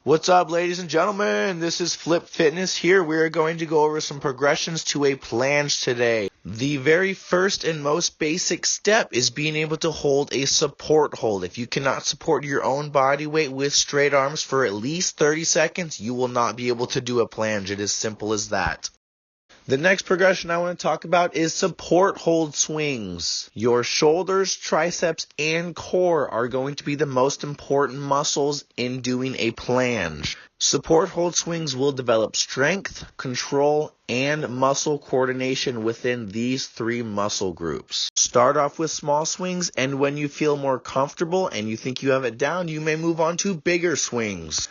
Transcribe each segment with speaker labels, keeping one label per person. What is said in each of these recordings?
Speaker 1: What's up, ladies and gentlemen? This is Flip Fitness here. We are going to go over some progressions to a planche today. The very first and most basic step is being able to hold a support hold. If you cannot support your own body weight with straight arms for at least 30 seconds, you will not be able to do a planche. It is simple as that. The next progression I want to talk about is support hold swings. Your shoulders, triceps, and core are going to be the most important muscles in doing a planche. Support hold swings will develop strength, control, and muscle coordination within these three muscle groups. Start off with small swings, and when you feel more comfortable and you think you have it down, you may move on to bigger swings.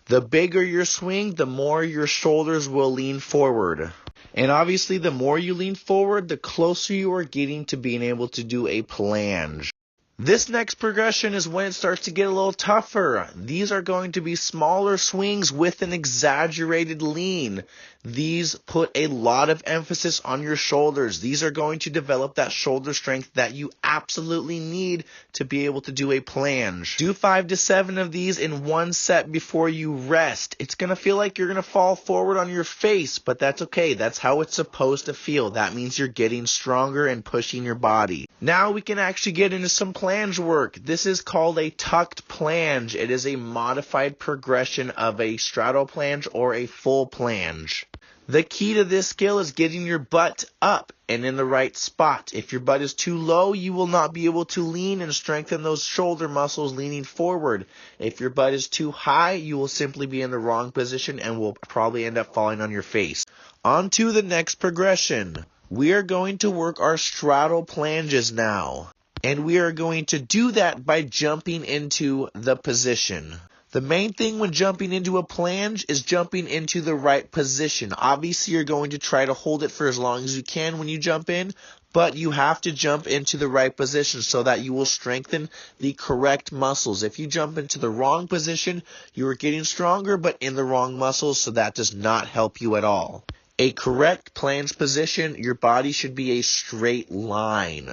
Speaker 1: The bigger your swing, the more your shoulders will lean forward. And obviously, the more you lean forward, the closer you are getting to being able to do a planche. This next progression is when it starts to get a little tougher. These are going to be smaller swings with an exaggerated lean. These put a lot of emphasis on your shoulders. These are going to develop that shoulder strength that you absolutely need to be able to do a planche. Do 5 to 7 of these in one set before you rest. It's going to feel like you're going to fall forward on your face, but that's okay. That's how it's supposed to feel. That means you're getting stronger and pushing your body. Now we can actually get into some planche work. This is called a tucked planche. It is a modified progression of a straddle planche or a full planche. The key to this skill is getting your butt up and in the right spot. If your butt is too low, you will not be able to lean and strengthen those shoulder muscles leaning forward. If your butt is too high, you will simply be in the wrong position and will probably end up falling on your face. On to the next progression. We are going to work our straddle planches now. And we are going to do that by jumping into the position. The main thing when jumping into a planche is jumping into the right position. Obviously, you're going to try to hold it for as long as you can when you jump in, but you have to jump into the right position so that you will strengthen the correct muscles. If you jump into the wrong position, you are getting stronger, but in the wrong muscles, so that does not help you at all. A correct planche position, your body should be a straight line.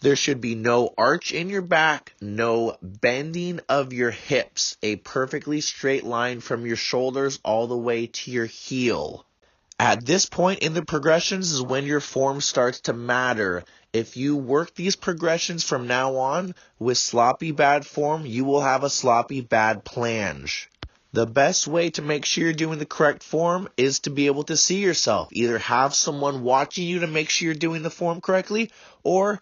Speaker 1: There should be no arch in your back, no bending of your hips, a perfectly straight line from your shoulders all the way to your heel. At this point in the progressions is when your form starts to matter. If you work these progressions from now on with sloppy bad form, you will have a sloppy bad planche. The best way to make sure you're doing the correct form is to be able to see yourself. Either have someone watching you to make sure you're doing the form correctly, or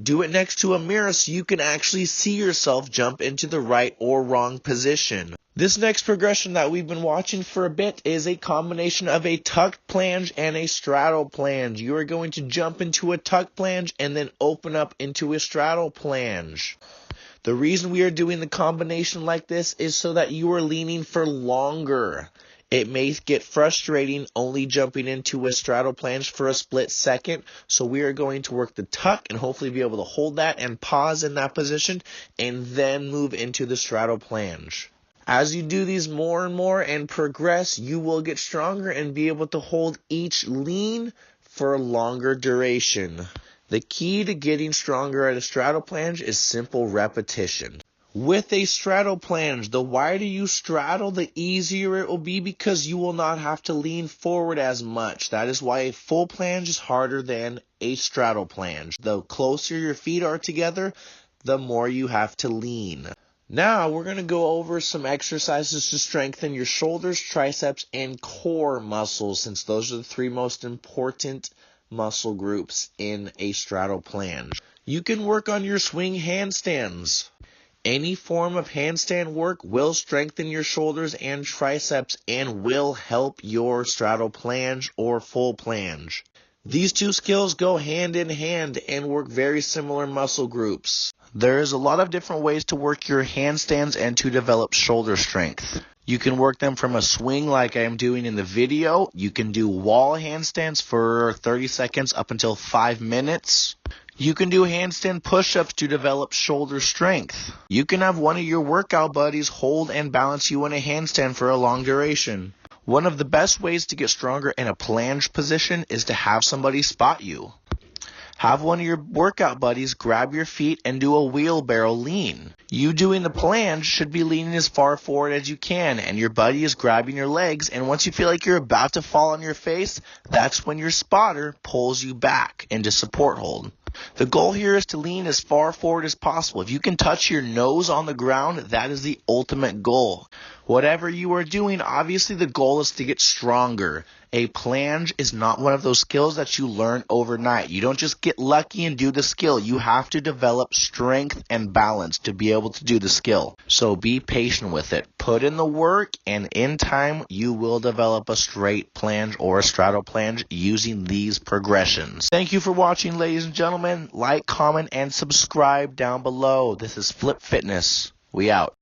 Speaker 1: do it next to a mirror so you can actually see yourself jump into the right or wrong position. This next progression that we've been watching for a bit is a combination of a tucked planche and a straddle planche. You are going to jump into a tucked planche and then open up into a straddle planche. The reason we are doing the combination like this is so that you are leaning for longer. It may get frustrating only jumping into a straddle planche for a split second, so we are going to work the tuck and hopefully be able to hold that and pause in that position and then move into the straddle planche. As you do these more and more and progress, you will get stronger and be able to hold each lean for a longer duration. The key to getting stronger at a straddle planche is simple repetition. With a straddle planche, the wider you straddle, the easier it will be because you will not have to lean forward as much. That is why a full planche is harder than a straddle planche. The closer your feet are together, the more you have to lean. Now we're going to go over some exercises to strengthen your shoulders, triceps, and core muscles, since those are the three most important muscle groups in a straddle planche. You can work on your swing handstands. Any form of handstand work will strengthen your shoulders and triceps and will help your straddle planche or full planche. These two skills go hand in hand and work very similar muscle groups. There's a lot of different ways to work your handstands and to develop shoulder strength. You can work them from a swing like I am doing in the video. You can do wall handstands for 30 seconds up until 5 minutes. You can do handstand push-ups to develop shoulder strength. You can have one of your workout buddies hold and balance you in a handstand for a long duration. One of the best ways to get stronger in a planche position is to have somebody spot you. Have one of your workout buddies grab your feet and do a wheelbarrow lean. You doing the planche should be leaning as far forward as you can, and your buddy is grabbing your legs, and once you feel like you're about to fall on your face, that's when your spotter pulls you back into support hold. The goal here is to lean as far forward as possible. If you can touch your nose on the ground, that is the ultimate goal. Whatever you are doing, obviously the goal is to get stronger. A planche is not one of those skills that you learn overnight. You don't just get lucky and do the skill. You have to develop strength and balance to be able to do the skill. So be patient with it. Put in the work, and in time, you will develop a straight planche or a straddle planche using these progressions. Thank you for watching, ladies and gentlemen. Like, comment, and subscribe down below. This is Flip Fitness. We out.